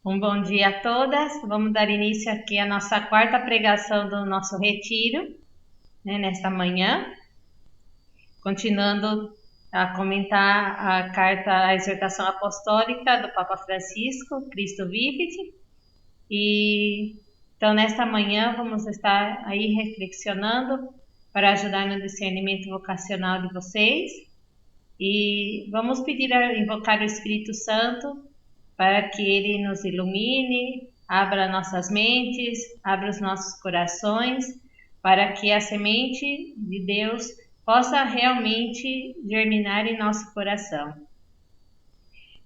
Um bom dia a todas. Vamos dar início aqui à nossa quarta pregação do nosso retiro, nesta manhã, continuando a comentar a carta, a exortação apostólica do Papa Francisco, Cristo Vivit. E então nesta manhã vamos estar aí reflexionando para ajudar no discernimento vocacional de vocês. E vamos pedir a invocar o Espírito Santo para que ele nos ilumine, abra nossas mentes, abra os nossos corações, para que a semente de Deus possa realmente germinar em nosso coração.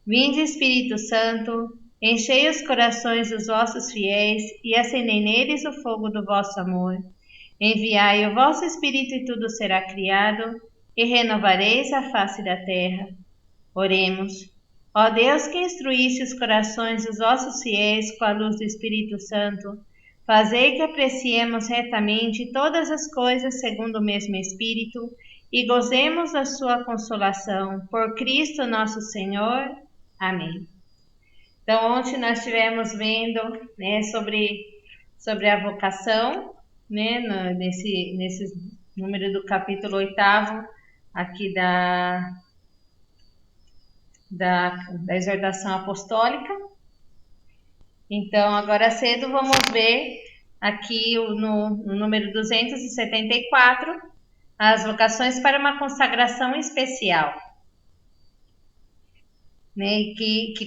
Vinde, Espírito Santo, enchei os corações dos vossos fiéis e acendei neles o fogo do vosso amor. Enviai o vosso Espírito e tudo será criado, e renovareis a face da terra. Oremos. Ó Deus, que instruísse os corações dos vossos fiéis com a luz do Espírito Santo, fazei que apreciemos retamente todas as coisas segundo o mesmo Espírito e gozemos da sua consolação. Por Cristo nosso Senhor. Amém. Então, ontem nós estivemos vendo sobre a vocação, nesse número do capítulo 8º aqui da exortação apostólica. Então, agora cedo vamos ver aqui no número 274 as vocações para uma consagração especial.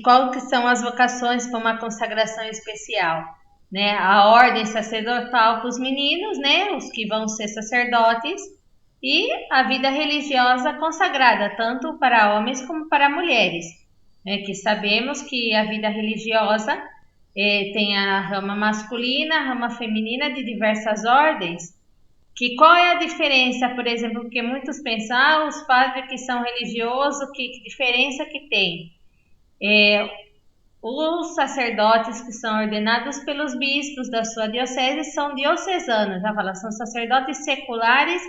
Qual que são as vocações para uma consagração especial? A ordem sacerdotal para os meninos, os que vão ser sacerdotes, e a vida religiosa consagrada, tanto para homens como para mulheres. Que sabemos que a vida religiosa tem a rama masculina, a rama feminina de diversas ordens. Qual é a diferença, por exemplo, porque muitos pensam, os padres que são religiosos, que diferença que tem? Os sacerdotes que são ordenados pelos bispos da sua diocese são diocesanos, são sacerdotes seculares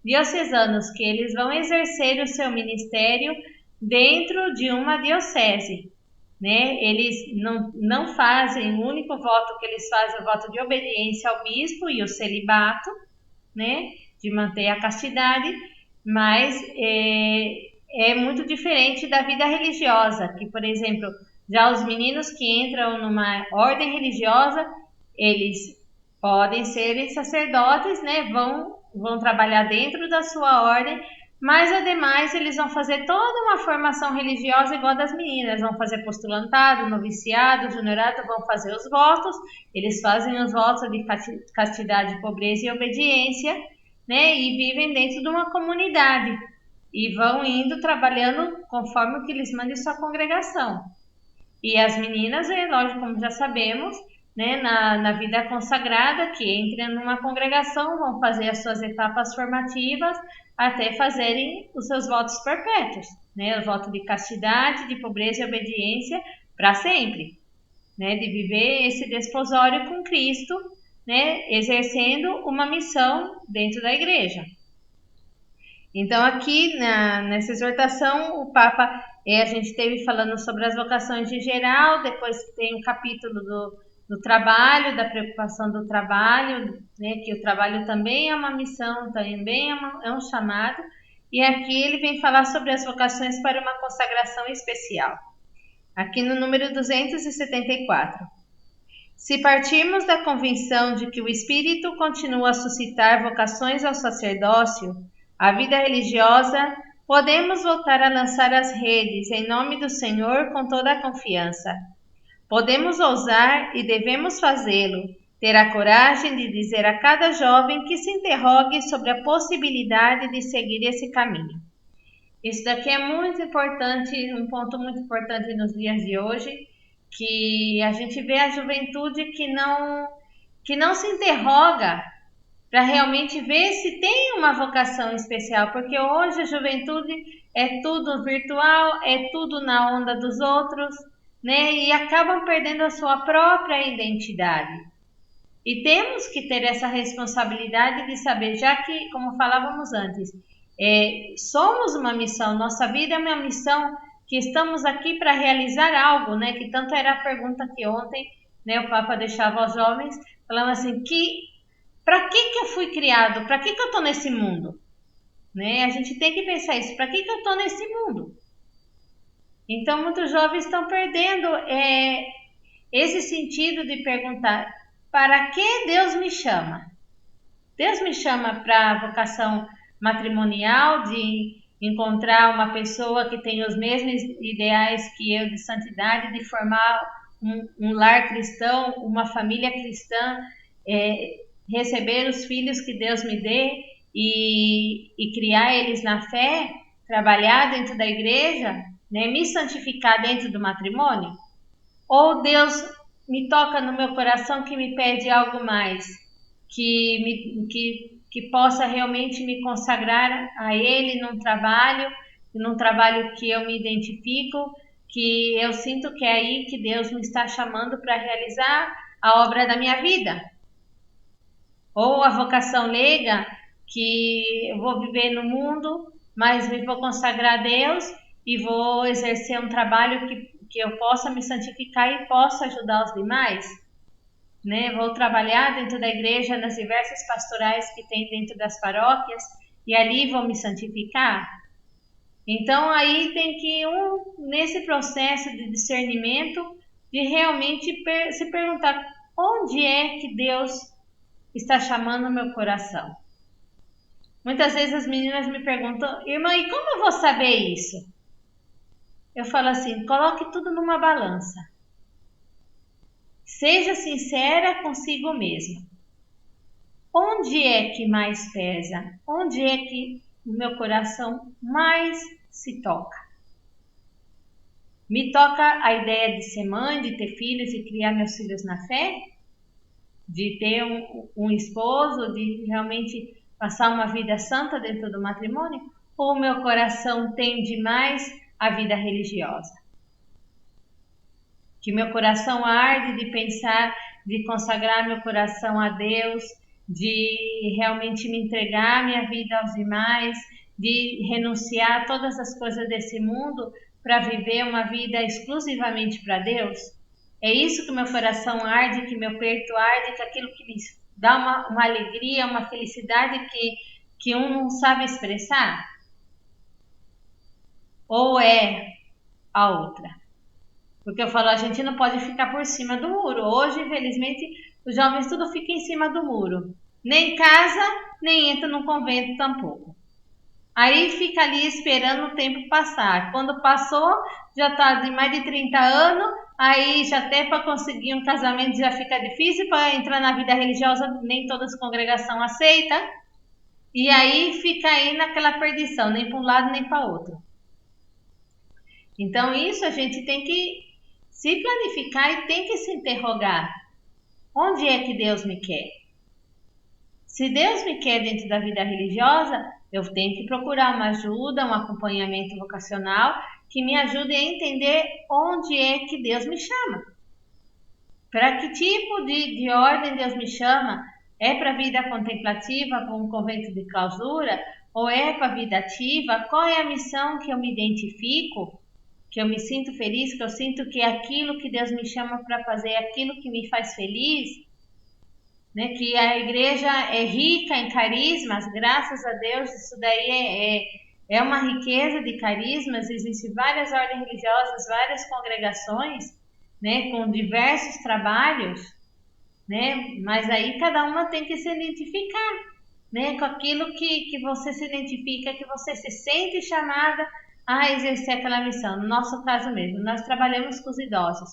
diocesanos, que eles vão exercer o seu ministério dentro de uma diocese. Eles não fazem, o único voto que eles fazem é o voto de obediência ao bispo e o celibato, de manter a castidade, mas é muito diferente da vida religiosa, que, por exemplo, já os meninos que entram numa ordem religiosa, eles podem ser sacerdotes, vão trabalhar dentro da sua ordem, mas ademais eles vão fazer toda uma formação religiosa igual das meninas, vão fazer postulantado, noviciado, juniorado, vão fazer os votos, eles fazem os votos de castidade, pobreza e obediência, e vivem dentro de uma comunidade e vão indo trabalhando conforme o que eles mandam em sua congregação. E as meninas, lógico, como já sabemos, na vida consagrada, que entram numa congregação, vão fazer as suas etapas formativas até fazerem os seus votos perpétuos, o voto de castidade, de pobreza e obediência para sempre, de viver esse desposório com Cristo, exercendo uma missão dentro da igreja. Então, aqui nessa exortação, o Papa, a gente esteve falando sobre as vocações em geral, depois tem um capítulo do trabalho, da preocupação do trabalho, que o trabalho também é uma missão, também é um chamado, e aqui ele vem falar sobre as vocações para uma consagração especial. Aqui no número 274. Se partirmos da convicção de que o Espírito continua a suscitar vocações ao sacerdócio, à vida religiosa, podemos voltar a lançar as redes em nome do Senhor com toda a confiança. Podemos ousar e devemos fazê-lo, ter a coragem de dizer a cada jovem que se interrogue sobre a possibilidade de seguir esse caminho. Isso daqui é muito importante, um ponto muito importante nos dias de hoje, que a gente vê a juventude que não se interroga para realmente ver se tem uma vocação especial, porque hoje a juventude é tudo virtual, é tudo na onda dos outros, e acabam perdendo a sua própria identidade. E temos que ter essa responsabilidade de saber, já que, como falávamos antes, somos uma missão, nossa vida é uma missão que estamos aqui para realizar algo, né? Que tanto era a pergunta que ontem, né, o Papa deixava aos jovens, falando assim, para que eu fui criado? Para que eu estou nesse mundo? Né? A gente tem que pensar isso, para que eu estou nesse mundo? Então, muitos jovens estão perdendo esse sentido de perguntar, para que Deus me chama? Deus me chama para a vocação matrimonial, de encontrar uma pessoa que tem os mesmos ideais que eu de santidade, de formar um lar cristão, uma família cristã, receber os filhos que Deus me dê e criar eles na fé, trabalhar dentro da igreja, né, me santificar dentro do matrimônio? Ou Deus me toca no meu coração que me pede algo mais, que possa realmente me consagrar a Ele num trabalho que eu me identifico, que eu sinto que é aí que Deus me está chamando para realizar a obra da minha vida. Ou a vocação leiga, que eu vou viver no mundo, mas me vou consagrar a Deus e vou exercer um trabalho que eu possa me santificar e possa ajudar os demais. Né? Vou trabalhar dentro da igreja, nas diversas pastorais que tem dentro das paróquias, e ali vou me santificar. Então aí tem que nesse processo de discernimento, de realmente se perguntar onde é que Deus está chamando o meu coração. Muitas vezes as meninas me perguntam, irmã, e como eu vou saber isso? Eu falo assim, coloque tudo numa balança. Seja sincera consigo mesma. Onde é que mais pesa? Onde é que o meu coração mais se toca? Me toca a ideia de ser mãe, de ter filhos e criar meus filhos na fé? De ter um esposo, de realmente passar uma vida santa dentro do matrimônio? Ou o meu coração tende mais à vida religiosa? Que meu coração arde de pensar, de consagrar meu coração a Deus, de realmente me entregar minha vida aos demais, de renunciar a todas as coisas desse mundo para viver uma vida exclusivamente para Deus? É isso que meu coração arde, que meu peito arde, que aquilo que me dá uma alegria, uma felicidade que um não sabe expressar? Ou é a outra? Porque eu falo, a gente não pode ficar por cima do muro. Hoje, infelizmente, os jovens tudo fica em cima do muro. Nem casa, nem entra no convento tampouco. Aí fica ali esperando o tempo passar. Quando passou, já está de mais de 30 anos, aí já até para conseguir um casamento já fica difícil, para entrar na vida religiosa nem toda as congregações aceitam. E aí fica aí naquela perdição, nem para um lado nem para outro. Então isso a gente tem que se planificar e tem que se interrogar. Onde é que Deus me quer? Se Deus me quer dentro da vida religiosa, eu tenho que procurar uma ajuda, um acompanhamento vocacional que me ajude a entender onde é que Deus me chama. Para que tipo de ordem Deus me chama? É para a vida contemplativa, com um convento de clausura? Ou é para a vida ativa? Qual é a missão que eu me identifico? Que eu me sinto feliz, que eu sinto que é aquilo que Deus me chama para fazer, aquilo que me faz feliz, né? Que a igreja é rica em carismas, graças a Deus, isso daí é uma riqueza de carismas, existem várias ordens religiosas, várias congregações, né? Com diversos trabalhos, né? Mas aí cada uma tem que se identificar, né? Com aquilo que você se identifica, que você se sente chamada a exercer aquela missão. No nosso caso mesmo, nós trabalhamos com os idosos,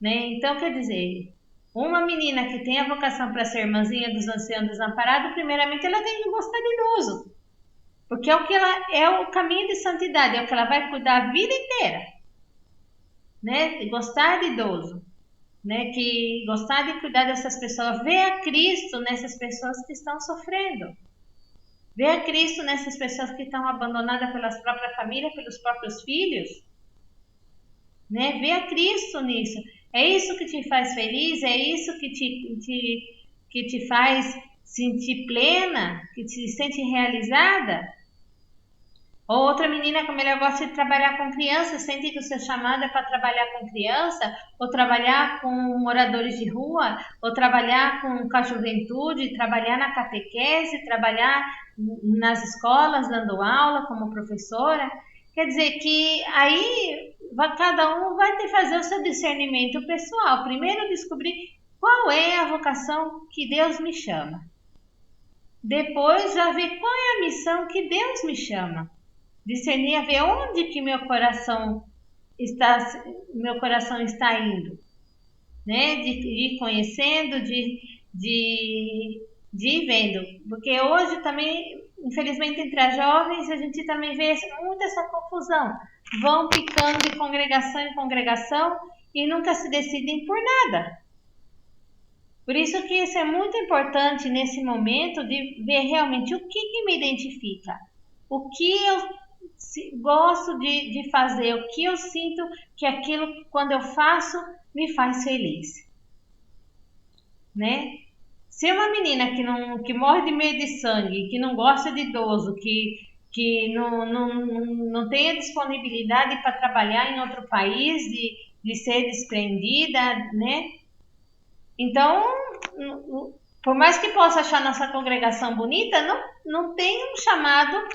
né? Então, quer dizer, uma menina que tem a vocação para ser irmãzinha dos anciãos desamparados, primeiramente ela tem que gostar de idoso, porque é o que ela é o caminho de santidade, é o que ela vai cuidar a vida inteira, né? Gostar de idoso, né? Que gostar de cuidar dessas pessoas, ver a Cristo nessas pessoas que estão sofrendo. Ver a Cristo nessas pessoas que estão abandonadas pelas próprias famílias, pelos próprios filhos. Né? Ver a Cristo nisso. É isso que te faz feliz? É isso que te faz sentir plena? Que te sente realizada? Ou outra menina, como ela gosta de trabalhar com criança, sente que o seu chamado é para trabalhar com criança, ou trabalhar com moradores de rua, ou trabalhar com a juventude, trabalhar na catequese, trabalhar nas escolas, dando aula como professora. Quer dizer que aí cada um vai ter que fazer o seu discernimento pessoal. Primeiro descobrir qual é a vocação que Deus me chama. Depois já ver qual é a missão que Deus me chama. Discernir a ver onde que meu coração está indo, né? De ir conhecendo, de ir vendo. Porque hoje também, infelizmente, entre as jovens, a gente também vê muito essa confusão. Vão picando de congregação em congregação e nunca se decidem por nada. Por isso que isso é muito importante nesse momento de ver realmente o que me identifica, o que eu gosto de fazer, o que eu sinto que aquilo, quando eu faço, me faz feliz, né? Se é uma menina que morre de medo de sangue, que não gosta de idoso, que não tem a disponibilidade para trabalhar em outro país, de ser desprendida, né? Então, por mais que possa achar nossa congregação bonita, não tem um chamado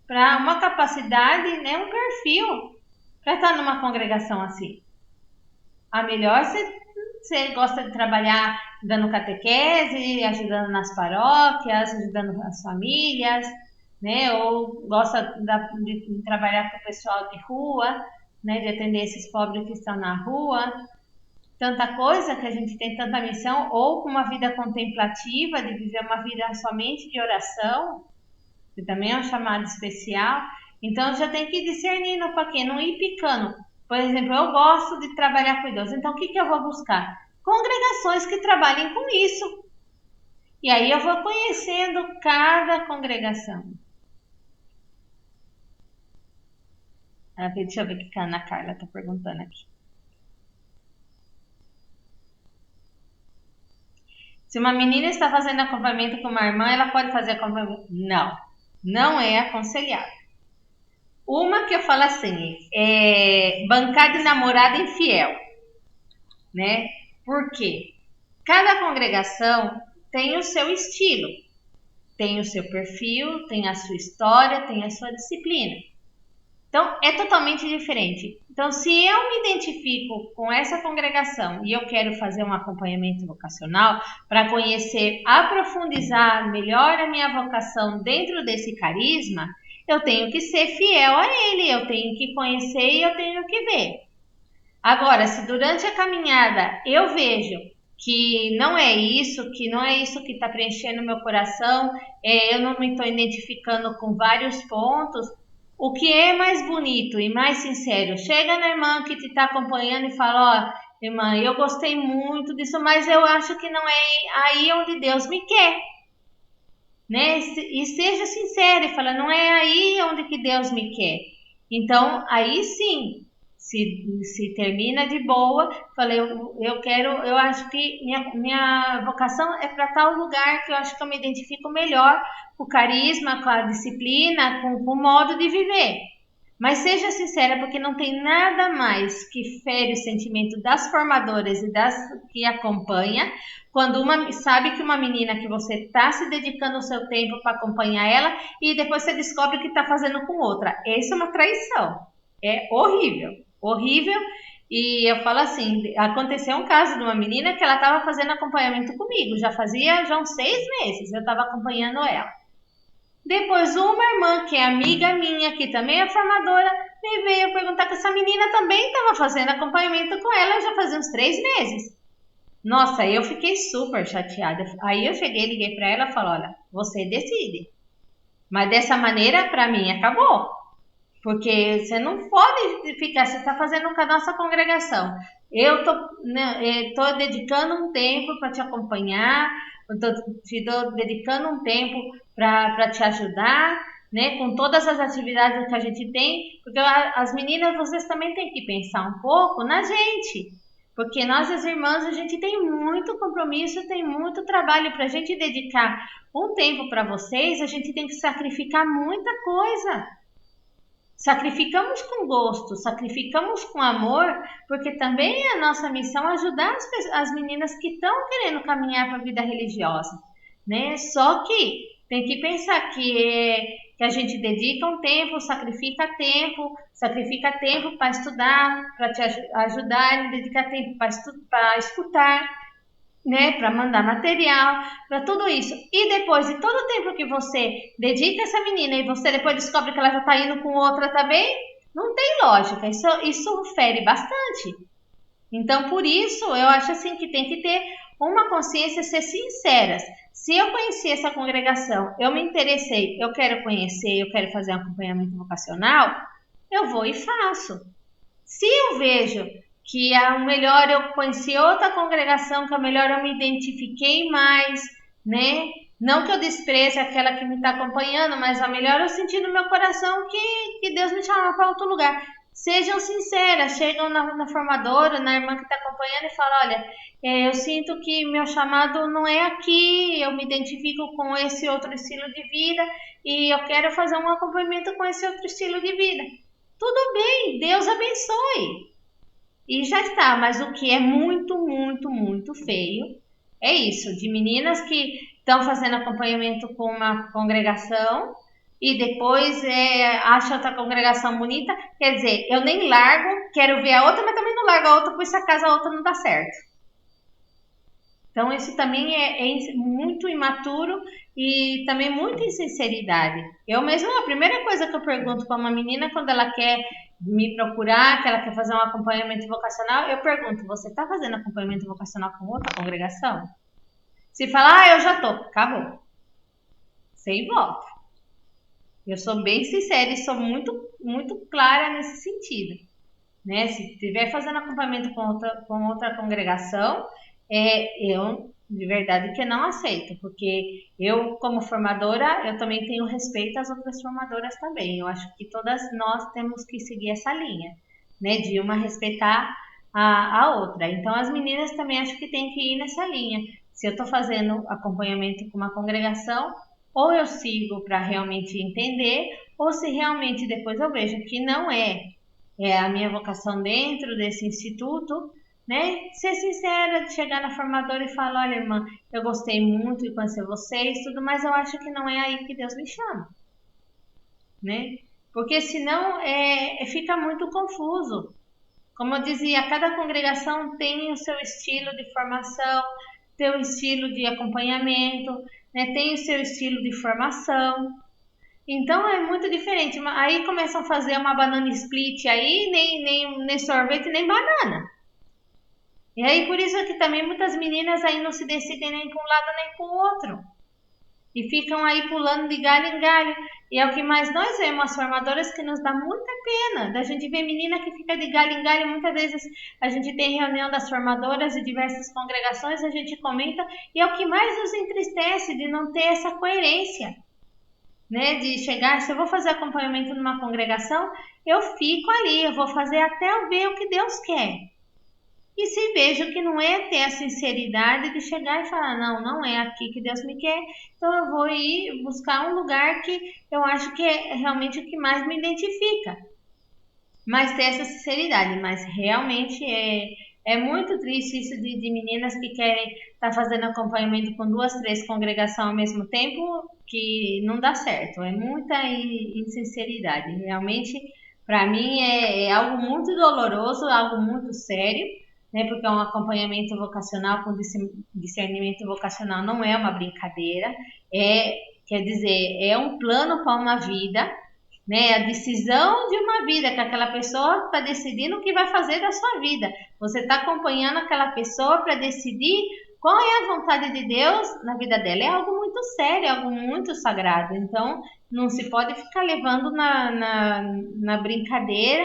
para uma capacidade, né, um perfil para estar numa congregação assim. A melhor você gosta de trabalhar dando catequese, ajudando nas paróquias, ajudando as famílias, né? Ou gosta de trabalhar com o pessoal de rua, né? De atender esses pobres que estão na rua. Tanta coisa que a gente tem, tanta missão, ou com uma vida contemplativa, de viver uma vida somente de oração, que também é um chamado especial. Então já tem que discernir no paquê, não ir picando. Por exemplo, eu gosto de trabalhar com idosos, então o que eu vou buscar? Congregações que trabalhem com isso. E aí eu vou conhecendo cada congregação. Deixa eu ver o que a Ana Carla está perguntando aqui. Se uma menina está fazendo acompanhamento com uma irmã, ela pode fazer acompanhamento? Não, não é aconselhável. Uma que eu falo assim, é bancar de namorada infiel, né? Por quê? Cada congregação tem o seu estilo, tem o seu perfil, tem a sua história, tem a sua disciplina. Então, é totalmente diferente. Então, se eu me identifico com essa congregação e eu quero fazer um acompanhamento vocacional para conhecer, aprofundizar melhor a minha vocação dentro desse carisma, eu tenho que ser fiel a ele, eu tenho que conhecer e eu tenho que ver. Agora, se durante a caminhada eu vejo que não é isso que está preenchendo meu coração, eu não me estou identificando com vários pontos, o que é mais bonito e mais sincero? Chega na irmã que te está acompanhando e fala, ó, irmã, eu gostei muito disso, mas eu acho que não é aí onde Deus me quer. Né? E seja sincero e fala, não é aí onde que Deus me quer. Então, aí sim, se termina de boa, falei, eu acho que minha vocação é para tal lugar que eu acho que eu me identifico melhor com o carisma, com a disciplina, com o modo de viver. Mas seja sincera, porque não tem nada mais que fere o sentimento das formadoras e das que acompanha, quando uma sabe que uma menina que você está se dedicando o seu tempo para acompanhar ela e depois você descobre que está fazendo com outra. Essa é uma traição. É horrível, horrível. E eu falo assim, aconteceu um caso de uma menina que ela estava fazendo acompanhamento comigo, já uns 6 meses eu estava acompanhando ela. Depois uma irmã, que é amiga minha, que também é formadora, me veio perguntar que essa menina também estava fazendo acompanhamento com ela já fazia uns 3 meses. Nossa, eu fiquei super chateada. Aí eu cheguei, liguei para ela e falei, olha, você decide. Mas dessa maneira, para mim, acabou. Porque você não pode ficar, você está fazendo com a nossa congregação. Eu tô dedicando um tempo para te acompanhar, estou dedicando um tempo para te ajudar, né? Com todas as atividades que a gente tem, porque as meninas, vocês também têm que pensar um pouco na gente. Porque nós, as irmãs, a gente tem muito compromisso, tem muito trabalho para a gente dedicar um tempo para vocês, a gente tem que sacrificar muita coisa. sacrificamos com gosto, sacrificamos com amor, porque também é a nossa missão ajudar as meninas que estão querendo caminhar para a vida religiosa, né? Só que tem que pensar que a gente dedica um tempo, sacrifica tempo para estudar, para te ajudar, dedica tempo para escutar, né, para mandar material, para tudo isso. E depois de todo o tempo que você dedica a essa menina e você depois descobre que ela já está indo com outra também, não tem lógica. Isso fere bastante. Então, por isso, eu acho assim que tem que ter uma consciência, ser sinceras. Se eu conheci essa congregação, eu me interessei, eu quero conhecer, eu quero fazer um acompanhamento vocacional, eu vou e faço. Se eu vejo que o melhor eu conheci outra congregação, que a melhor eu me identifiquei mais, né? Não que eu despreze aquela que me está acompanhando, mas a melhor eu senti no meu coração que Deus me chama para outro lugar. Sejam sinceras, chegam na formadora, na irmã que está acompanhando e falam, olha, eu sinto que meu chamado não é aqui, eu me identifico com esse outro estilo de vida e eu quero fazer um acompanhamento com esse outro estilo de vida. Tudo bem, Deus abençoe. E já está, mas o que é muito, muito, muito feio é isso, de meninas que estão fazendo acompanhamento com uma congregação e depois acha outra congregação bonita, quer dizer, eu nem largo, quero ver a outra, mas também não largo a outra, pois se acaso a outra não dá certo. Então isso também é muito imaturo e também muita insinceridade. Eu mesma, a primeira coisa que eu pergunto para uma menina quando ela quer me procurar, que ela quer fazer um acompanhamento vocacional, eu pergunto, você está fazendo acompanhamento vocacional com outra congregação? Se falar, eu já tô, acabou. Você volta. Eu sou bem sincera e sou muito, muito clara nesse sentido. Né? Se estiver fazendo acompanhamento com outra congregação, eu de verdade que não aceito, porque eu como formadora, eu também tenho respeito às outras formadoras também. Eu acho que todas nós temos que seguir essa linha, né? De uma respeitar a outra. Então as meninas também acho que tem que ir nessa linha. Se eu estou fazendo acompanhamento com uma congregação, ou eu sigo para realmente entender, ou se realmente depois eu vejo que não é a minha vocação dentro desse instituto, né? Ser sincera, chegar na formadora e falar, olha, irmã, eu gostei muito de conhecer vocês, tudo, mas eu acho que não é aí que Deus me chama, né? Porque senão fica muito confuso. Como eu dizia, cada congregação tem o seu estilo de formação, tem o estilo de acompanhamento, né? Tem o seu estilo de formação. Então é muito diferente. Aí começam a fazer uma banana split aí, nem sorvete, nem banana. E aí por isso que também muitas meninas aí não se decidem nem para um lado nem para o outro. E ficam aí pulando de galho em galho. E é o que mais nós vemos, as formadoras, que nos dá muita pena. Da gente ver menina que fica de galho em galho. Muitas vezes a gente tem reunião das formadoras de diversas congregações, a gente comenta. E é o que mais nos entristece, de não ter essa coerência. Né, de chegar, se eu vou fazer acompanhamento numa congregação, eu fico ali, eu vou fazer até eu ver o que Deus quer. E se vejo que não é ter a sinceridade de chegar e falar, não é aqui que Deus me quer, então eu vou ir buscar um lugar que eu acho que é realmente o que mais me identifica. Mas ter essa sinceridade, mas realmente é muito triste isso de meninas que querem estar fazendo acompanhamento com 2, 3 congregações ao mesmo tempo, que não dá certo. É muita insinceridade. Realmente, para mim, é algo muito doloroso, algo muito sério, né? Porque é um acompanhamento vocacional com discernimento vocacional, não é uma brincadeira. Quer dizer, é um plano para uma vida, né? A decisão de uma vida, que aquela pessoa está decidindo o que vai fazer da sua vida. Você está acompanhando aquela pessoa para decidir qual é a vontade de Deus na vida dela. É algo muito sério, é algo muito sagrado. Então, não se pode ficar levando na brincadeira,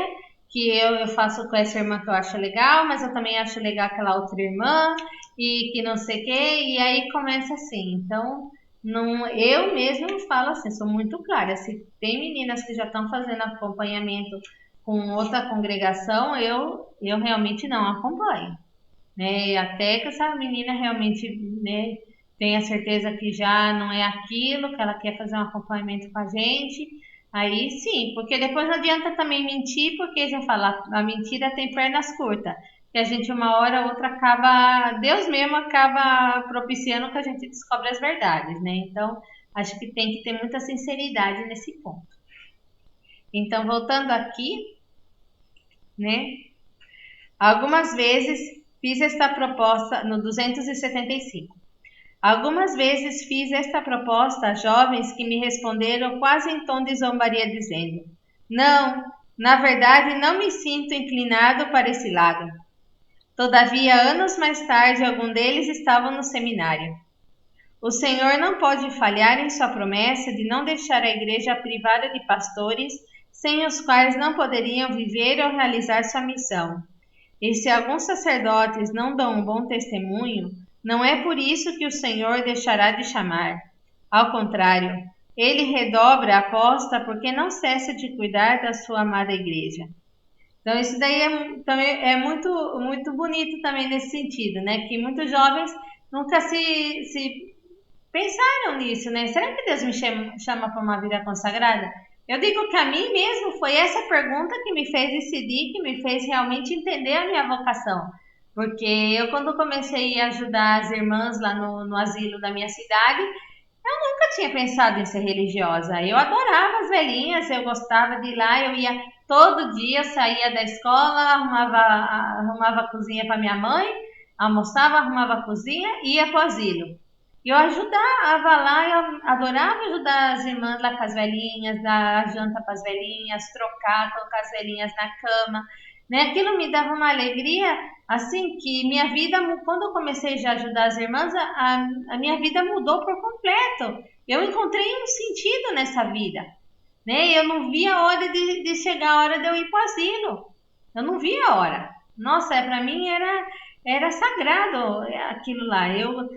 que eu faço com essa irmã que eu acho legal, mas eu também acho legal aquela outra irmã, e que não sei o quê, e aí começa assim. Então, não, eu mesma falo assim, sou muito clara. Se tem meninas que já estão fazendo acompanhamento com outra congregação, eu realmente não acompanho, né? Até que essa menina realmente, né, tenha certeza que já não é aquilo, que ela quer fazer um acompanhamento com a gente, Aí sim, porque depois não adianta também mentir, porque já fala, a mentira tem pernas curtas. Que a gente uma hora ou outra acaba, Deus mesmo acaba propiciando que a gente descobre as verdades, né? Então, acho que tem que ter muita sinceridade nesse ponto. Então, voltando aqui, né? Algumas vezes fiz esta proposta no 275. Algumas vezes fiz esta proposta a jovens que me responderam quase em tom de zombaria, dizendo: Não, na verdade não me sinto inclinado para esse lado. Todavia, anos mais tarde, algum deles estavam no seminário. O Senhor não pode falhar em sua promessa de não deixar a igreja privada de pastores, sem os quais não poderiam viver ou realizar sua missão. E se alguns sacerdotes não dão um bom testemunho, não é por isso que o Senhor deixará de chamar. Ao contrário, ele redobra a aposta porque não cessa de cuidar da sua amada igreja. Então, isso daí também é muito, muito bonito também nesse sentido, né? Que muitos jovens nunca se pensaram nisso, né? Será que Deus me chama para uma vida consagrada? Eu digo que a mim mesmo foi essa pergunta que me fez decidir, que me fez realmente entender a minha vocação. Porque eu, quando comecei a ajudar as irmãs lá no asilo da minha cidade, eu nunca tinha pensado em ser religiosa. Eu adorava as velhinhas, eu gostava de ir lá, eu ia todo dia, eu saía da escola, arrumava a cozinha para minha mãe, almoçava, arrumava a cozinha e ia para o asilo. Eu ajudava lá, eu adorava ajudar as irmãs lá com as velhinhas, dar janta para as velhinhas, trocar, colocar as velhinhas na cama, né? Aquilo me dava uma alegria, assim, que minha vida, quando eu comecei já a ajudar as irmãs, a minha vida mudou por completo. Eu encontrei um sentido nessa vida, né? Eu não via a hora de chegar a hora de eu ir para o asilo. Eu não via a hora. Nossa, para mim era sagrado aquilo lá. Eu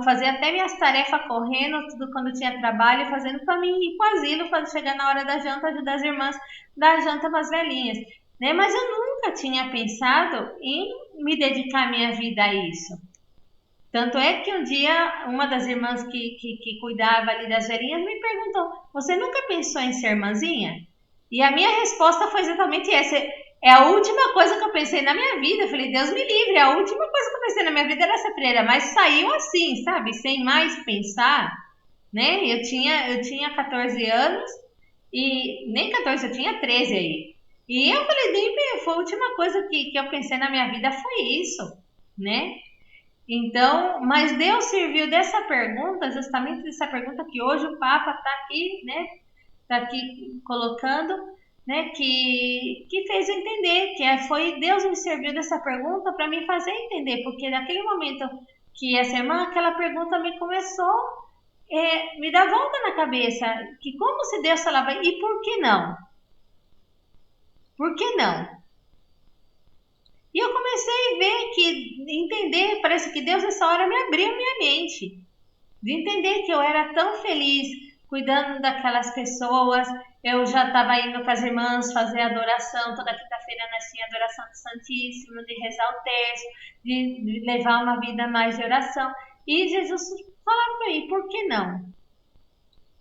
fazia até minhas tarefas correndo, tudo quando tinha trabalho, fazendo para mim ir para o asilo, para chegar na hora da janta, ajudar as irmãs, dar janta para as velhinhas. Né? Mas eu nunca tinha pensado em me dedicar minha vida a isso. Tanto é que um dia uma das irmãs que cuidava ali das velhinhas me perguntou: Você nunca pensou em ser irmãzinha? E a minha resposta foi exatamente essa. É a última coisa que eu pensei na minha vida. Eu falei: Deus me livre, a última coisa que eu pensei na minha vida era ser freira. Mas saiu assim, sabe? Sem mais pensar, né? Eu tinha 14 anos e nem 14, eu tinha 13 aí. E eu falei: foi a última coisa que eu pensei na minha vida foi isso, né? Então, mas Deus serviu dessa pergunta, justamente dessa pergunta que hoje o Papa está aqui, né? Está aqui colocando, né? Que fez eu entender, foi Deus me serviu dessa pergunta para me fazer entender, porque naquele momento que essa irmã, aquela pergunta me começou me dar volta na cabeça, que como se Deus falava, e por que não? Por que não? E eu comecei a ver entender, parece que Deus nessa hora me abriu minha mente. De entender que eu era tão feliz cuidando daquelas pessoas, eu já estava indo com as irmãs fazer adoração, toda quinta-feira nós tínhamos adoração do Santíssimo, de rezar o terço, de levar uma vida mais de oração. E Jesus falava para mim, por que não?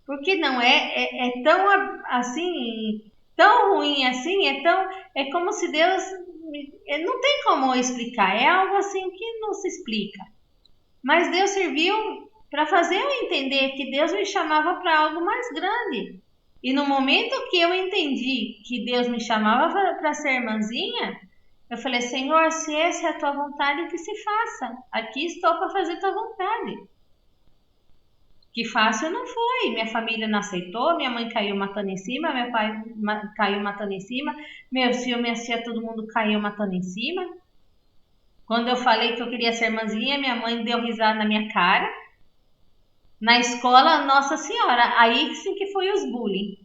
Por que não? É tão assim, tão ruim assim, é como se Deus, não tem como explicar, é algo assim que não se explica. Mas Deus serviu para fazer eu entender que Deus me chamava para algo mais grande. E no momento que eu entendi que Deus me chamava para ser irmãzinha, eu falei: Senhor, se essa é a tua vontade, que se faça. Aqui estou para fazer tua vontade. Que fácil não foi. Minha família não aceitou, minha mãe caiu matando em cima, meu pai caiu matando em cima, meus filhos, minha tia, todo mundo caiu matando em cima. Quando eu falei que eu queria ser irmãzinha, minha mãe deu risada na minha cara. Na escola, Nossa Senhora, aí sim que foi os bullying.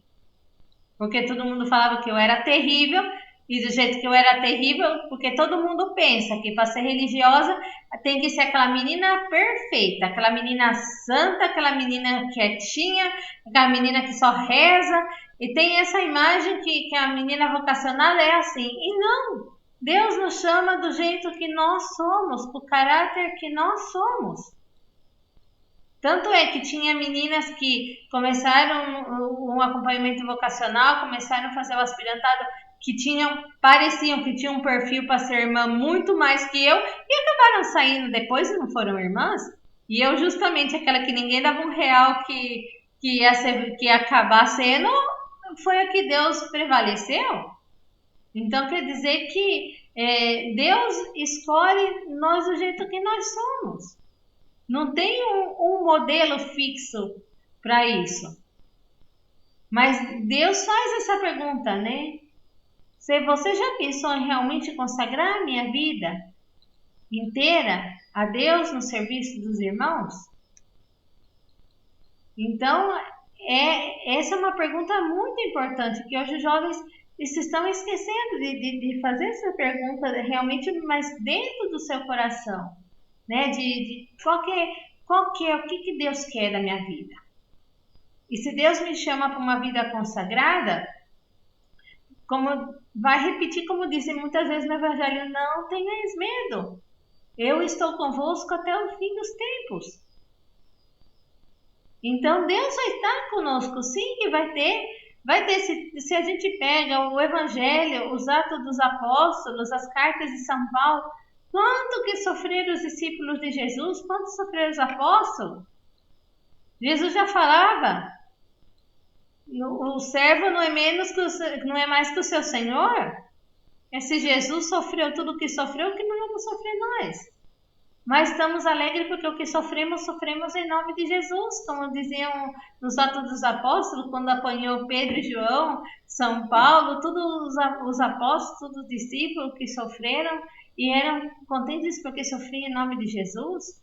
Porque todo mundo falava que eu era terrível, e do jeito que eu era terrível, porque todo mundo pensa que para ser religiosa tem que ser aquela menina perfeita, aquela menina santa, aquela menina quietinha, aquela menina que só reza, e tem essa imagem que a menina vocacionada é assim. E não, Deus nos chama do jeito que nós somos, com o caráter que nós somos. Tanto é que tinha meninas que começaram um acompanhamento vocacional, começaram a fazer o aspirantado, que pareciam que tinham um perfil para ser irmã muito mais que eu, e acabaram saindo depois e não foram irmãs. E eu, justamente aquela que ninguém dava um real que ia acabar sendo, foi a que Deus prevaleceu. Então quer dizer que Deus escolhe nós do jeito que nós somos. Não tem um modelo fixo para isso. Mas Deus faz essa pergunta, né? Se você já pensou em realmente consagrar a minha vida inteira a Deus no serviço dos irmãos? Então, essa é uma pergunta muito importante, que hoje os jovens se estão esquecendo de fazer essa pergunta realmente, mas dentro do seu coração, né? De o que Deus quer da minha vida. E se Deus me chama para uma vida consagrada, como vai repetir, como dizem muitas vezes no Evangelho, não tenhais medo. Eu estou convosco até o fim dos tempos. Então Deus vai estar conosco, sim, que vai ter se a gente pega o Evangelho, os Atos dos Apóstolos, as cartas de São Paulo, quanto que sofreram os discípulos de Jesus, quanto sofreram os apóstolos? Jesus já falava, o servo não é mais que o seu senhor. Se Jesus sofreu tudo o que sofreu, que não vamos sofrer nós. Mas estamos alegres porque o que sofremos, sofremos em nome de Jesus, como diziam nos Atos dos Apóstolos, quando apanhou Pedro e João, São Paulo, todos os apóstolos, todos os discípulos que sofreram e eram contentes porque sofriam em nome de Jesus.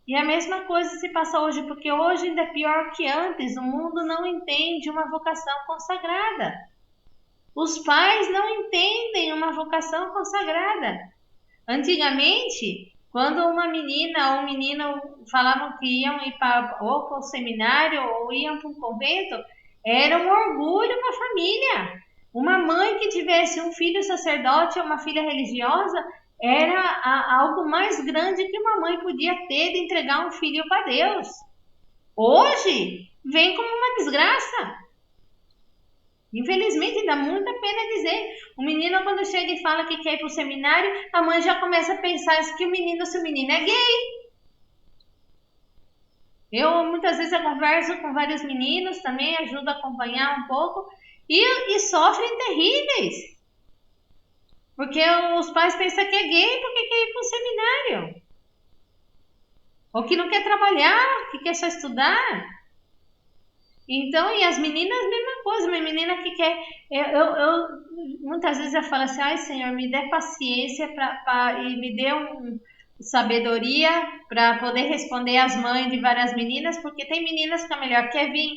E a mesma coisa se passa hoje, porque hoje ainda é pior que antes, o mundo não entende uma vocação consagrada. Os pais não entendem uma vocação consagrada. Antigamente, quando uma menina ou um menino falavam que iam ir ou para o seminário ou iam para um convento, era um orgulho para a família. Uma mãe que tivesse um filho sacerdote ou uma filha religiosa era algo mais grande que uma mãe podia ter de entregar um filho para Deus. Hoje, vem como uma desgraça. Infelizmente, dá muita pena dizer. O menino, quando chega e fala que quer ir para o seminário, a mãe já começa a pensar que se o menino é gay. Eu, muitas vezes, eu converso com vários meninos também, ajudo a acompanhar um pouco, e sofrem terríveis. Porque os pais pensam que é gay porque quer ir para o seminário. Ou que não quer trabalhar, que quer só estudar. Então, e as meninas, mesma coisa, uma menina que quer. Muitas vezes eu falo assim: ai, Senhor, me dê paciência e me dê sabedoria para poder responder às mães de várias meninas, porque tem meninas que é melhor quer vir,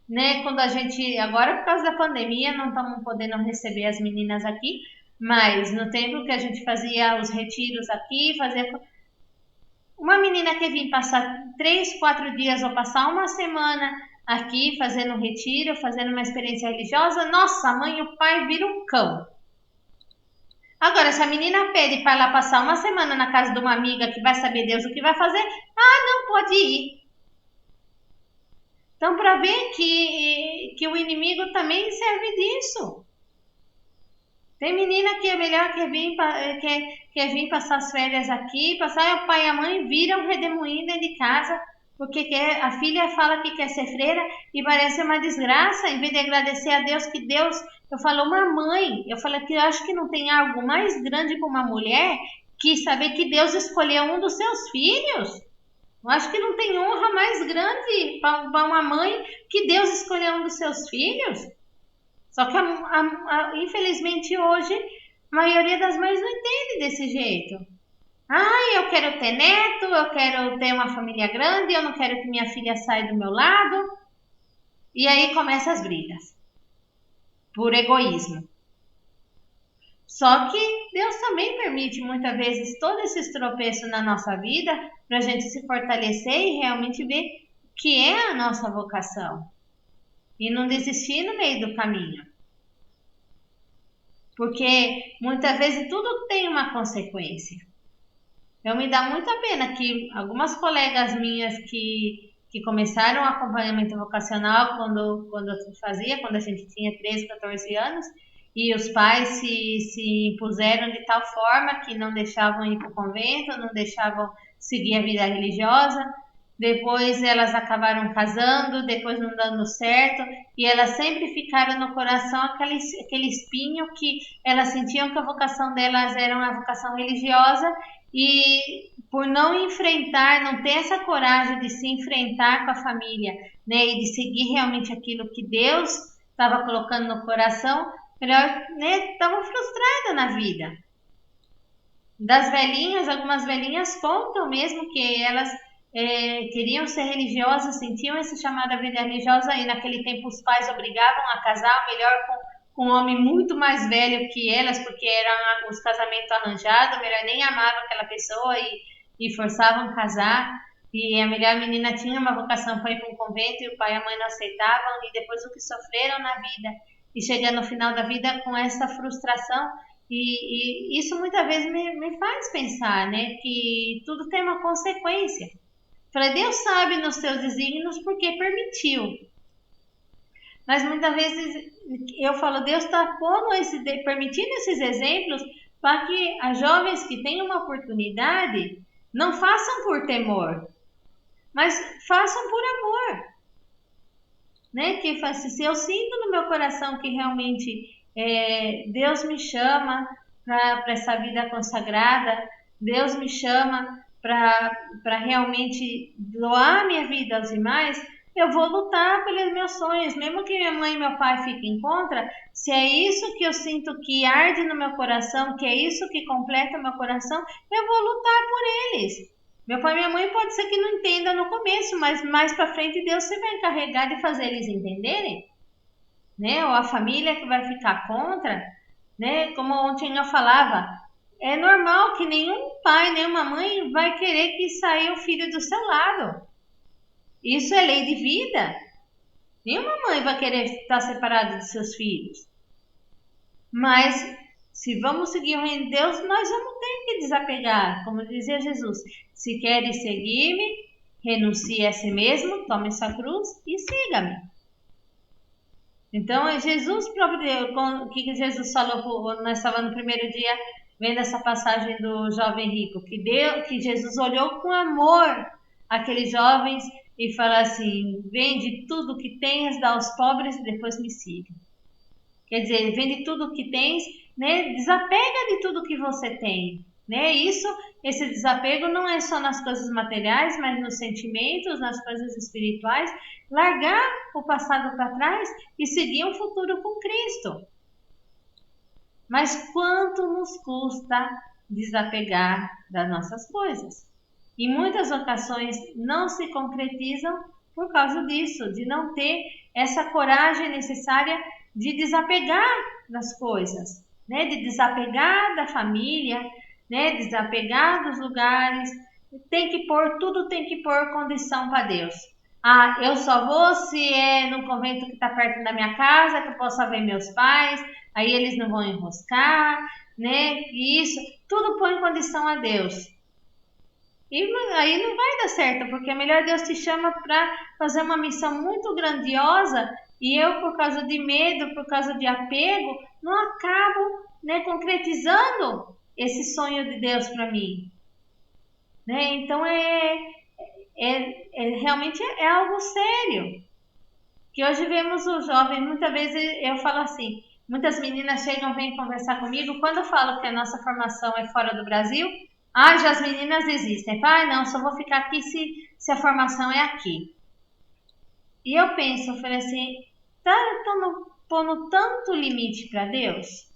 né? Quando a gente. Agora, por causa da pandemia, não estamos podendo receber as meninas aqui, mas no tempo que a gente fazia os retiros aqui, uma menina quer vir passar 3, 4 dias ou passar uma semana aqui fazendo um retiro, fazendo uma experiência religiosa, nossa, a mãe e o pai viram um cão. Agora, se a menina pede para ela passar uma semana na casa de uma amiga que vai saber Deus o que vai fazer, não pode ir. Então, para ver que o inimigo também serve disso. Tem menina que é melhor quer vir passar as férias aqui, passar o pai e a mãe viram redemoinho dentro de casa, porque a filha fala que quer ser freira e parece uma desgraça, em vez de agradecer a Deus que Deus, eu falo uma mãe, eu falo que eu acho que não tem algo mais grande para uma mulher que saber que Deus escolheu um dos seus filhos. Eu acho que não tem honra mais grande para uma mãe que Deus escolheu um dos seus filhos. Só que, infelizmente, hoje, a maioria das mães não entende desse jeito. Eu quero ter neto, eu quero ter uma família grande, eu não quero que minha filha saia do meu lado. E aí começam as brigas. Por egoísmo. Só que Deus também permite, muitas vezes, todos esses tropeços na nossa vida para a gente se fortalecer e realmente ver que é a nossa vocação. E não desistir no meio do caminho. Porque muitas vezes tudo tem uma consequência. Então me dá muita pena que algumas colegas minhas que começaram o acompanhamento vocacional quando eu fazia, quando a gente tinha 13, 14 anos, e os pais se impuseram de tal forma que não deixavam ir para o convento, não deixavam seguir a vida religiosa. Depois elas acabaram casando, depois não dando certo, e elas sempre ficaram no coração aquele espinho que elas sentiam que a vocação delas era uma vocação religiosa, e por não enfrentar, não ter essa coragem de se enfrentar com a família, né, e de seguir realmente aquilo que Deus estava colocando no coração, melhor, né, estavam frustradas na vida. Das velhinhas, algumas velhinhas contam mesmo que elas queriam ser religiosas, sentiam essa chamada vida religiosa, e naquele tempo os pais obrigavam a casar, melhor com um homem muito mais velho que elas, porque eram os casamentos arranjados, melhor nem amavam aquela pessoa e forçavam casar. E a melhor menina tinha uma vocação para ir para um convento e o pai e a mãe não aceitavam, e depois o que sofreram na vida, e chega no final da vida com essa frustração. E isso muitas vezes me faz pensar, né, que tudo tem uma consequência. Falei, Deus sabe nos seus desígnios porque permitiu. Mas muitas vezes eu falo, Deus está permitindo esses exemplos para que as jovens que têm uma oportunidade não façam por temor, mas façam por amor. Né? Que se eu sinto no meu coração que realmente Deus me chama para essa vida consagrada, Deus me chama para realmente doar minha vida aos demais, eu vou lutar pelos meus sonhos, mesmo que minha mãe e meu pai fiquem contra. Se é isso que eu sinto que arde no meu coração, que é isso que completa o meu coração, eu vou lutar por eles. Meu pai e minha mãe pode ser que não entenda no começo, mas mais para frente Deus se vai encarregar de fazer eles entenderem, né? Ou a família que vai ficar contra, né? Como ontem eu falava, é normal que nenhum pai, nenhuma mãe vai querer que saia o filho do seu lado. Isso é lei de vida. Nenhuma mãe vai querer estar separada dos seus filhos. Mas se vamos seguir o reino de Deus, nós vamos ter que desapegar, como dizia Jesus. Se queres seguir-me, renuncie a si mesmo, tome sua cruz e siga-me. Então, é Jesus próprio, o que Jesus falou, nós estávamos no primeiro dia vendo essa passagem do jovem rico, que Jesus olhou com amor aqueles jovens e falou assim, vende tudo que tens, dá aos pobres e depois me siga. Quer dizer, vende tudo que tens, né? Desapega de tudo que você tem, né? Esse desapego não é só nas coisas materiais, mas nos sentimentos, nas coisas espirituais. Largar o passado para trás e seguir um futuro com Cristo. Mas quanto nos custa desapegar das nossas coisas? Em muitas ocasiões não se concretizam por causa disso, de não ter essa coragem necessária de desapegar das coisas, né? De desapegar da família, né? Desapegar dos lugares. Tudo tem que pôr condição para Deus. Ah, eu só vou se é no convento que está perto da minha casa, que eu possa ver meus pais, aí eles não vão enroscar, né? E isso, tudo põe condição a Deus. E aí não vai dar certo, porque é melhor Deus te chama para fazer uma missão muito grandiosa e eu, por causa de medo, por causa de apego, não acabo, né, concretizando esse sonho de Deus para mim. Né? Então realmente é algo sério. Que hoje vemos os jovens, muitas vezes eu falo assim, muitas meninas chegam, vêm conversar comigo, quando eu falo que a nossa formação é fora do Brasil, já as meninas desistem. Não, só vou ficar aqui se a formação é aqui. E eu penso, eu falei assim, tá pondo tanto limite para Deus?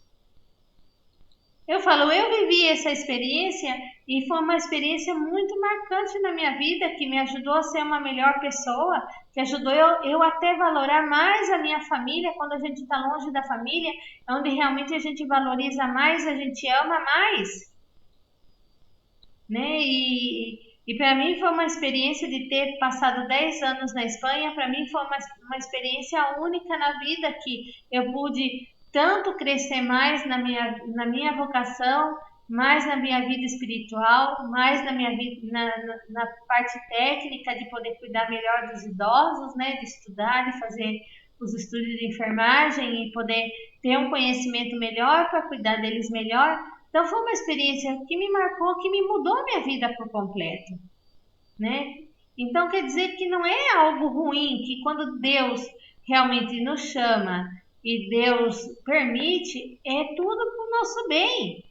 Eu falo, eu vivi essa experiência e foi uma experiência muito marcante na minha vida, que me ajudou a ser uma melhor pessoa, que ajudou eu até valorar mais a minha família. Quando a gente está longe da família, é onde realmente a gente valoriza mais, a gente ama mais. Né? E para mim foi uma experiência de ter passado 10 anos na Espanha. Para mim foi uma experiência única na vida, que eu pude tanto crescer mais na minha vocação, mais na minha vida espiritual, mais na minha vida, na parte técnica de poder cuidar melhor dos idosos, né, de estudar, de fazer os estudos de enfermagem e poder ter um conhecimento melhor para cuidar deles melhor. Então foi uma experiência que me marcou, que me mudou a minha vida por completo, né? Então quer dizer que não é algo ruim, que quando Deus realmente nos chama e Deus permite, é tudo para o nosso bem.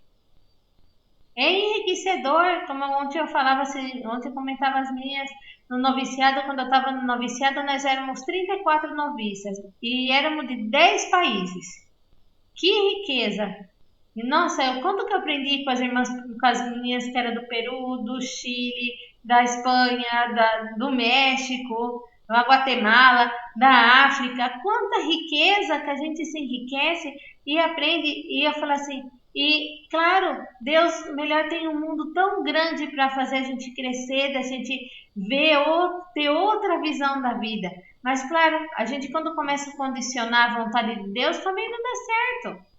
É enriquecedor, como ontem eu falava, ontem eu comentava as minhas, no noviciado, quando eu estava no noviciado, nós éramos 34 noviças e éramos de 10 países. Que riqueza! E, nossa, quanto que eu aprendi com as irmãs, com as meninas que eram do Peru, do Chile, da Espanha, do México, da Guatemala, da África, quanta riqueza que a gente se enriquece e aprende, e eu falo assim, e claro, Deus melhor tem um mundo tão grande para fazer a gente crescer, da gente ver, ter outra visão da vida. Mas claro, a gente quando começa a condicionar a vontade de Deus, também não dá certo.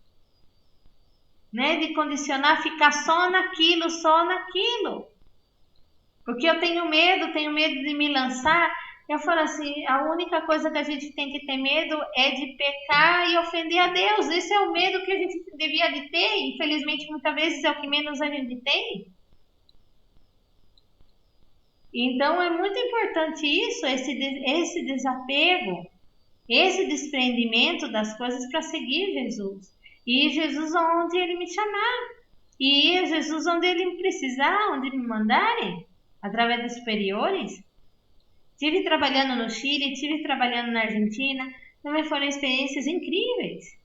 Né? De condicionar, ficar só naquilo, só naquilo. Porque eu tenho medo de me lançar. Eu falo assim, a única coisa que a gente tem que ter medo é de pecar e ofender a Deus. Esse é o medo que a gente devia de ter. Infelizmente, muitas vezes é o que menos a gente tem. Então, é muito importante isso, esse desapego, esse desprendimento das coisas para seguir Jesus. E Jesus onde Ele me chamar. E ir a Jesus onde Ele me precisar, onde me mandarem, através dos superiores. Estive trabalhando no Chile, estive trabalhando na Argentina, também foram experiências incríveis.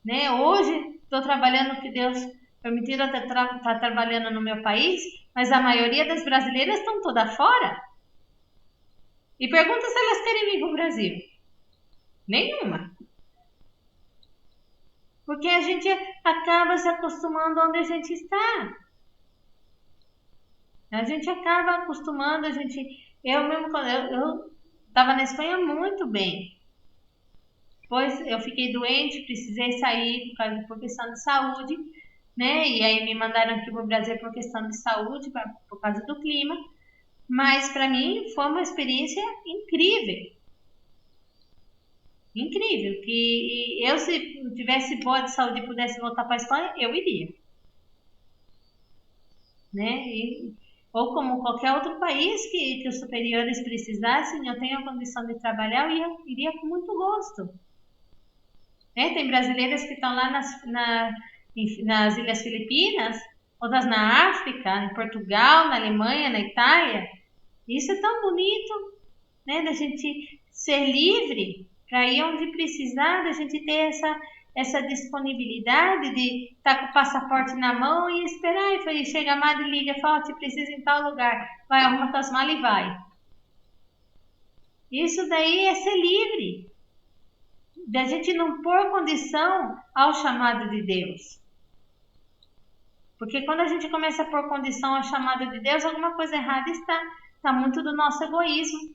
Né? Hoje estou trabalhando, que Deus permitiu eu estar trabalhando no meu país, mas a maioria das brasileiras estão toda fora. E pergunta se elas querem vir para o Brasil. Nenhuma. Porque a gente acaba se acostumando onde a gente está. A gente acaba acostumando, eu mesmo quando eu estava na Espanha muito bem. Depois eu fiquei doente, precisei sair por questão de saúde, né? E aí me mandaram aqui para o Brasil por questão de saúde, por causa do clima. Mas para mim foi uma experiência incrível. Incrível. Que eu, se tivesse boa de saúde e pudesse voltar para a Espanha, eu iria. Né? Ou como qualquer outro país que os superiores precisassem, eu tenho a condição de trabalhar, eu iria com muito gosto. Né? Tem brasileiras que estão lá nas Ilhas Filipinas, outras na África, em Portugal, na Alemanha, na Itália. Isso é tão bonito, né? Da gente ser livre para ir onde precisar, da gente ter essa disponibilidade de estar com o passaporte na mão e esperar. E chega a Mari, liga e fala, te precisa em tal lugar. Vai, arruma tuas malas e vai. Isso daí é ser livre. Da gente não pôr condição ao chamado de Deus. Porque quando a gente começa a pôr condição ao chamado de Deus, alguma coisa errada está muito do nosso egoísmo.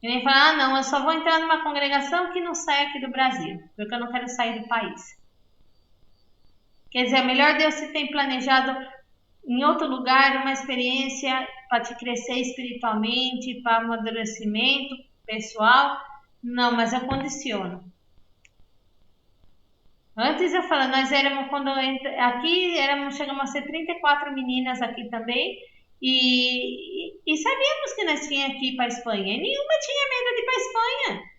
E nem falar, não, eu só vou entrar numa congregação que não sai aqui do Brasil, porque eu não quero sair do país. Quer dizer, é melhor Deus se tem planejado em outro lugar, uma experiência para te crescer espiritualmente, para amadurecimento pessoal. Não, mas eu condiciono. Antes eu falei, nós éramos, aqui chegamos a ser 34 meninas aqui também, e sabíamos que nós tínhamos que ir para a Espanha, e nenhuma tinha medo de ir para a Espanha.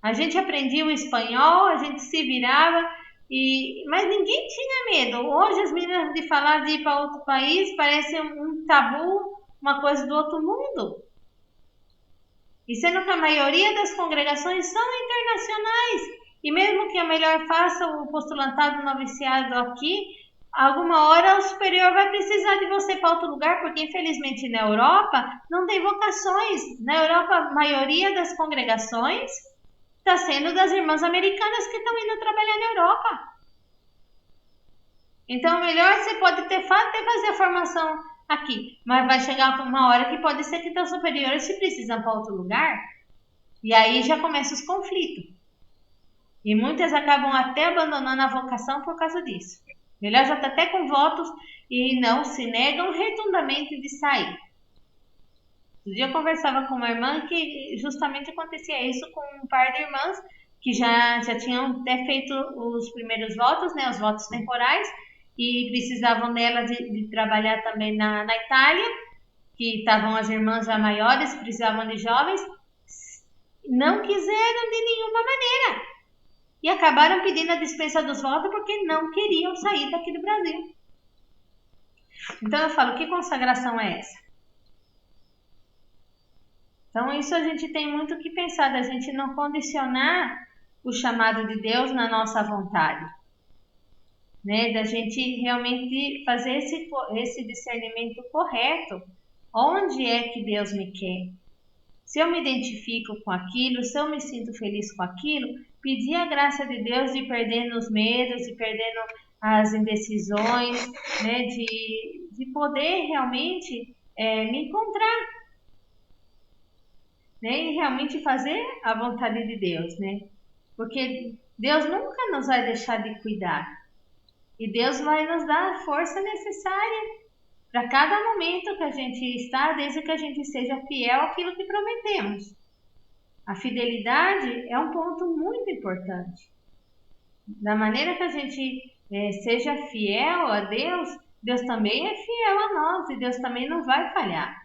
A gente aprendia o espanhol, a gente se virava, mas ninguém tinha medo. Hoje as meninas de falar de ir para outro país parece um tabu, uma coisa do outro mundo. E sendo que a maioria das congregações são internacionais. E mesmo que a melhor faça o postulantado noviciado aqui, alguma hora o superior vai precisar de você para outro lugar, porque infelizmente na Europa não tem vocações. Na Europa, a maioria das congregações está sendo das irmãs americanas que estão indo trabalhar na Europa. Então, melhor você pode até fazer a formação aqui, mas vai chegar uma hora que pode ser que teus superiores se precisam para outro lugar, e aí já começam os conflitos. E muitas acabam até abandonando a vocação por causa disso. Elas até com votos e não se negam rotundamente de sair. Um dia eu conversava com uma irmã que justamente acontecia isso com um par de irmãs que já tinham até feito os primeiros votos, né, os votos temporais, e precisavam dela de trabalhar também na Itália, que estavam as irmãs já maiores, precisavam de jovens, não quiseram de nenhuma maneira. E acabaram pedindo a dispensa dos votos porque não queriam sair daqui do Brasil. Então eu falo, que consagração é essa? Então isso a gente tem muito que pensar, da gente não condicionar o chamado de Deus na nossa vontade, né? Da gente realmente fazer esse discernimento correto. Onde é que Deus me quer? Se eu me identifico com aquilo, se eu me sinto feliz com aquilo, pedir a graça de Deus de ir perdendo os medos, de perdendo as indecisões, né? De poder realmente me encontrar, né? E realmente fazer a vontade de Deus, né? Porque Deus nunca nos vai deixar de cuidar. E Deus vai nos dar a força necessária para cada momento que a gente está, desde que a gente seja fiel àquilo que prometemos. A fidelidade é um ponto muito importante. Da maneira que a gente seja fiel a Deus, Deus também é fiel a nós e Deus também não vai falhar.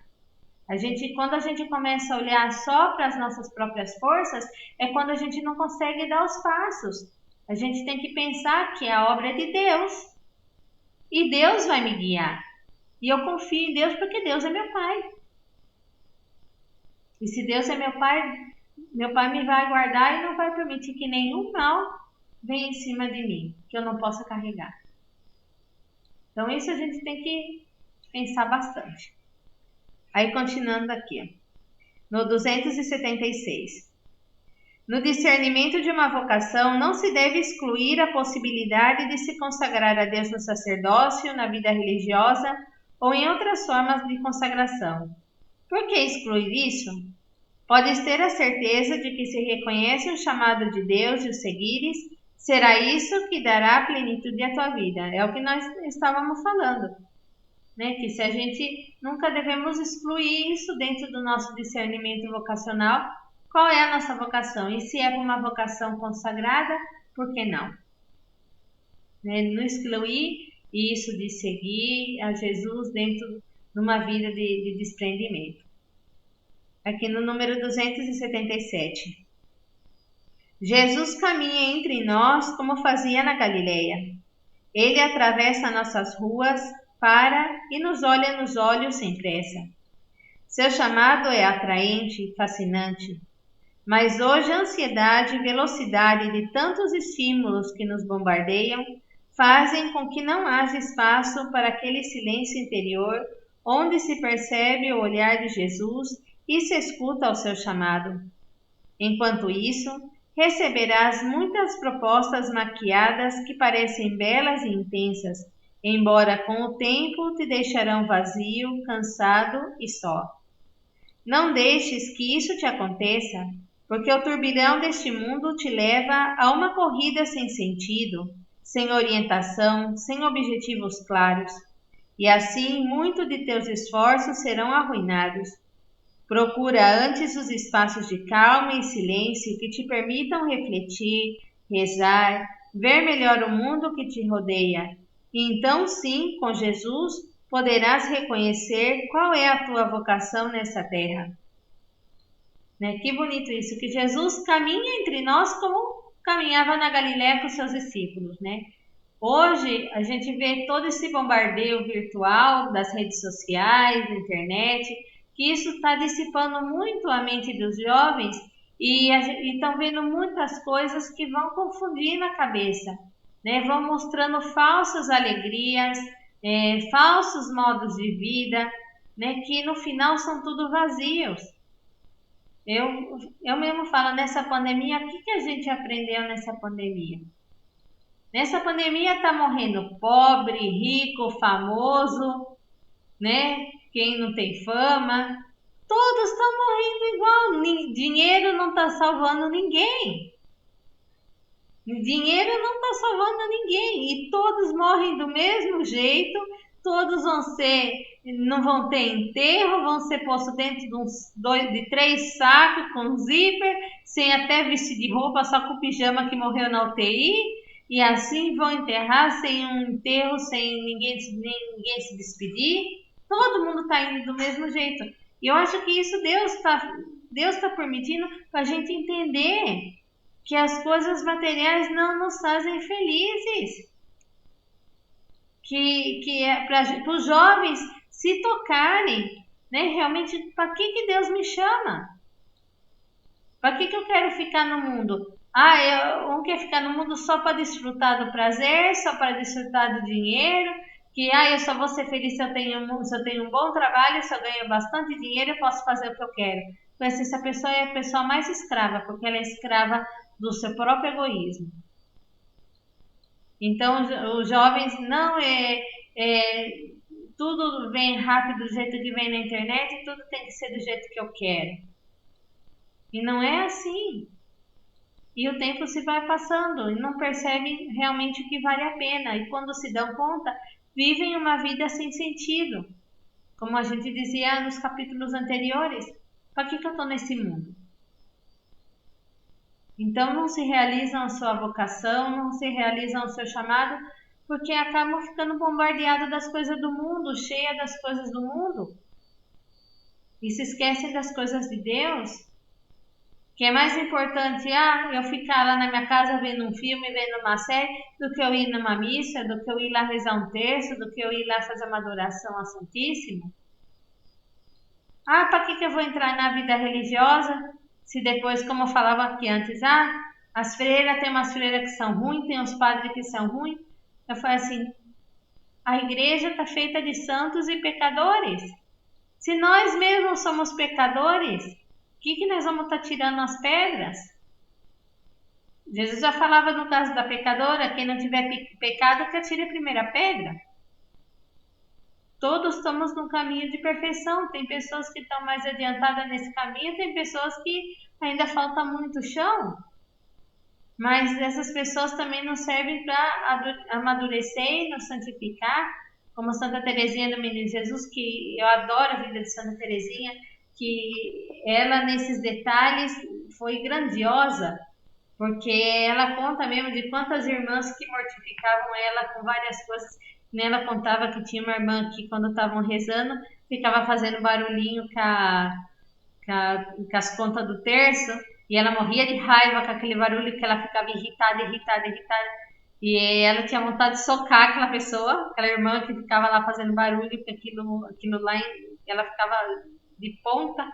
Quando a gente começa a olhar só para as nossas próprias forças, é quando a gente não consegue dar os passos. A gente tem que pensar que a obra é de Deus e Deus vai me guiar. E eu confio em Deus porque Deus é meu Pai. E se Deus é meu Pai me vai guardar e não vai permitir que nenhum mal venha em cima de mim, que eu não possa carregar. Então isso a gente tem que pensar bastante. Aí continuando aqui, no 276. No discernimento de uma vocação, não se deve excluir a possibilidade de se consagrar a Deus no sacerdócio, na vida religiosa ou em outras formas de consagração. Por que excluir isso? Podes ter a certeza de que se reconhece o chamado de Deus e o seguires, será isso que dará plenitude à tua vida. É o que nós estávamos falando, né? Que se a gente nunca devemos excluir isso dentro do nosso discernimento vocacional, qual é a nossa vocação? E se é uma vocação consagrada, por que não? Né? Não excluir isso de seguir a Jesus dentro de uma vida de desprendimento. Aqui no número 277. Jesus caminha entre nós como fazia na Galileia. Ele atravessa nossas ruas, para e nos olha nos olhos sem pressa. Seu chamado é atraente, fascinante. Mas hoje a ansiedade e velocidade de tantos estímulos que nos bombardeiam fazem com que não haja espaço para aquele silêncio interior onde se percebe o olhar de Jesus e se escuta o seu chamado. Enquanto isso, receberás muitas propostas maquiadas que parecem belas e intensas, embora com o tempo te deixarão vazio, cansado e só. Não deixes que isso te aconteça, porque o turbilhão deste mundo te leva a uma corrida sem sentido, sem orientação, sem objetivos claros, e assim muito de teus esforços serão arruinados. Procura antes os espaços de calma e silêncio que te permitam refletir, rezar, ver melhor o mundo que te rodeia. E então sim, com Jesus, poderás reconhecer qual é a tua vocação nessa terra. Né? Que bonito isso, que Jesus caminha entre nós como caminhava na Galiléia com seus discípulos, né? Hoje a gente vê todo esse bombardeio virtual das redes sociais, da internet, que isso está dissipando muito a mente dos jovens e estão vendo muitas coisas que vão confundindo a cabeça, né? Vão mostrando falsas alegrias, falsos modos de vida, né? Que no final são tudo vazios. Eu mesmo falo, nessa pandemia, o que a gente aprendeu nessa pandemia? Nessa pandemia está morrendo pobre, rico, famoso, né? Quem não tem fama. Todos estão morrendo igual. Dinheiro não está salvando ninguém. Dinheiro não está salvando ninguém e todos morrem do mesmo jeito, todos não vão ter enterro, vão ser postos dentro de 3 sacos com zíper, sem até vestir de roupa, só com o pijama que morreu na UTI, e assim vão enterrar sem um enterro, sem ninguém se despedir. Todo mundo está indo do mesmo jeito. E eu acho que isso Deus tá permitindo para a gente entender que as coisas materiais não nos fazem felizes. Que é para os jovens se tocarem, né? Realmente, para que Deus me chama? Para que eu quero ficar no mundo? Um quer ficar no mundo só para desfrutar do prazer, só para desfrutar do dinheiro, que eu só vou ser feliz se eu tenho um bom trabalho, se eu ganho bastante dinheiro, eu posso fazer o que eu quero. Mas essa pessoa é a pessoa mais escrava, porque ela é escrava do seu próprio egoísmo. Então, os jovens não tudo vem rápido do jeito que vem na internet e tudo tem que ser do jeito que eu quero. E não é assim. E o tempo se vai passando e não percebem realmente o que vale a pena. E quando se dão conta, vivem uma vida sem sentido. Como a gente dizia nos capítulos anteriores, para que eu estou nesse mundo? Então não se realizam a sua vocação, não se realizam o seu chamado, porque acabam ficando bombardeados das coisas do mundo, cheia das coisas do mundo. E se esquecem das coisas de Deus. Que é mais importante eu ficar lá na minha casa vendo um filme, vendo uma série, do que eu ir numa missa, do que eu ir lá rezar um terço, do que eu ir lá fazer uma adoração ao Santíssimo. Para que eu vou entrar na vida religiosa se depois, como eu falava aqui antes, as freiras, tem umas freiras que são ruins, tem uns padres que são ruins. Eu falei assim, a igreja está feita de santos e pecadores. Se nós mesmos somos pecadores, o que nós vamos estar tirando as pedras? Jesus já falava no caso da pecadora, quem não tiver pecado que atire a primeira pedra. Todos estamos no caminho de perfeição. Tem pessoas que estão mais adiantadas nesse caminho, tem pessoas que ainda falta muito chão. Mas essas pessoas também nos servem para amadurecer e nos santificar, como Santa Teresinha do Menino Jesus, que eu adoro a vida de Santa Teresinha, que ela nesses detalhes foi grandiosa, porque ela conta mesmo de quantas irmãs que mortificavam ela com várias coisas. Ela contava que tinha uma irmã que, quando estavam rezando, ficava fazendo barulhinho com as contas do terço, e ela morria de raiva com aquele barulho, que ela ficava irritada. E ela tinha vontade de socar aquela pessoa, aquela irmã que ficava lá fazendo barulho, com aquilo lá, ela ficava de ponta,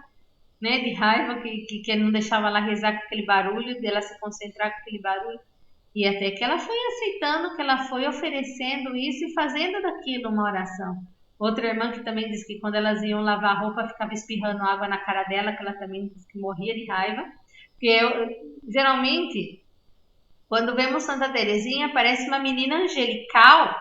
né, de raiva, que não deixava ela rezar com aquele barulho, dela se concentrar com aquele barulho. E até que ela foi aceitando, que ela foi oferecendo isso e fazendo daquilo uma oração. Outra irmã que também disse que quando elas iam lavar a roupa, ficava espirrando água na cara dela, que ela também disse que morria de raiva. Porque geralmente, quando vemos Santa Teresinha, parece uma menina angelical,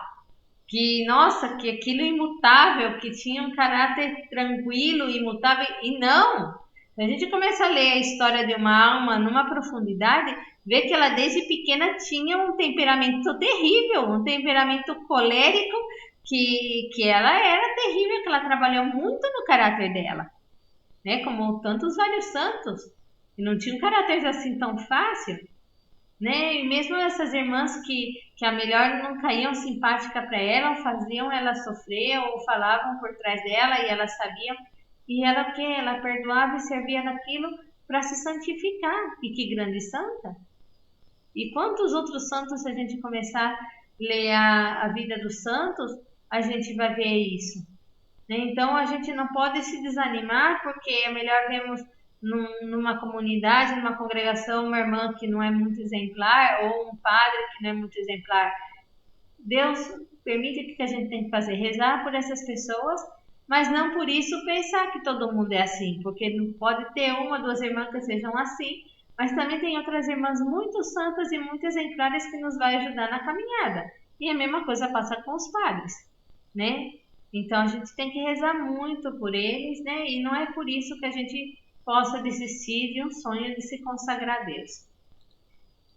que, nossa, que aquilo imutável, que tinha um caráter tranquilo, imutável, e não. A gente começa a ler a história de uma alma numa profundidade, vê que ela desde pequena tinha um temperamento terrível, um temperamento colérico, que ela era terrível, que ela trabalhou muito no caráter dela, né? Como tantos vários santos, que não tinham um caráter assim tão fácil, né? E mesmo essas irmãs que a melhor não caíam simpática para ela, faziam ela sofrer ou falavam por trás dela e elas sabiam, e ela o que? Ela perdoava e servia daquilo para se santificar. E que grande santa! E quantos outros santos, se a gente começar a ler a vida dos santos, a gente vai ver isso. Então a gente não pode se desanimar, porque é melhor vermos numa comunidade, numa congregação, uma irmã que não é muito exemplar ou um padre que não é muito exemplar. Deus permite que a gente tenha que fazer, rezar por essas pessoas, mas não por isso pensar que todo mundo é assim, porque não pode ter uma, duas irmãs que sejam assim, mas também tem outras irmãs muito santas e muito exemplares que nos vai ajudar na caminhada. E a mesma coisa passa com os padres, né? Então a gente tem que rezar muito por eles, né? E não é por isso que a gente possa desistir de um sonho de se consagrar a Deus.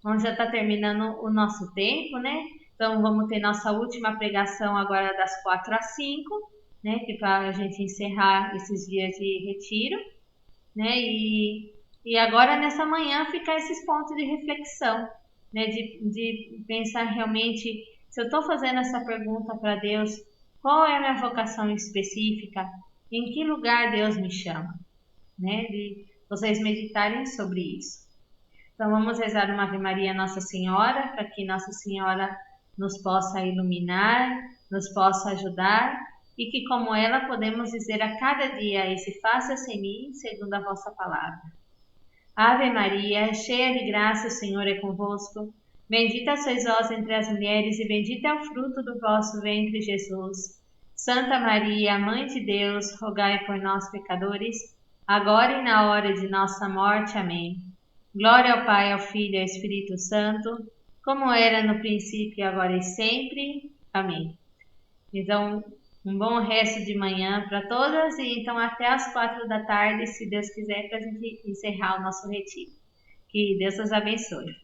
Bom, já está terminando o nosso tempo, né? Então vamos ter nossa última pregação agora das 4 às 5, né? Que para a gente encerrar esses dias de retiro, né? E agora nessa manhã ficar esses pontos de reflexão, né? De pensar realmente, se eu estou fazendo essa pergunta para Deus, qual é a minha vocação específica? Em que lugar Deus me chama? Né? De vocês meditarem sobre isso. Então vamos rezar uma Ave Maria a Nossa Senhora, para que Nossa Senhora nos possa iluminar, nos possa ajudar e que como ela podemos dizer a cada dia esse faça-se em mim segundo a vossa palavra. Ave Maria, cheia de graça, o Senhor é convosco. Bendita sois vós entre as mulheres e bendito é o fruto do vosso ventre, Jesus. Santa Maria, Mãe de Deus, rogai por nós, pecadores, agora e na hora de nossa morte. Amém. Glória ao Pai, ao Filho e ao Espírito Santo, como era no princípio, agora e sempre. Amém. Então, um bom resto de manhã para todas e então até às 4 da tarde, se Deus quiser, para a gente encerrar o nosso retiro. Que Deus os abençoe.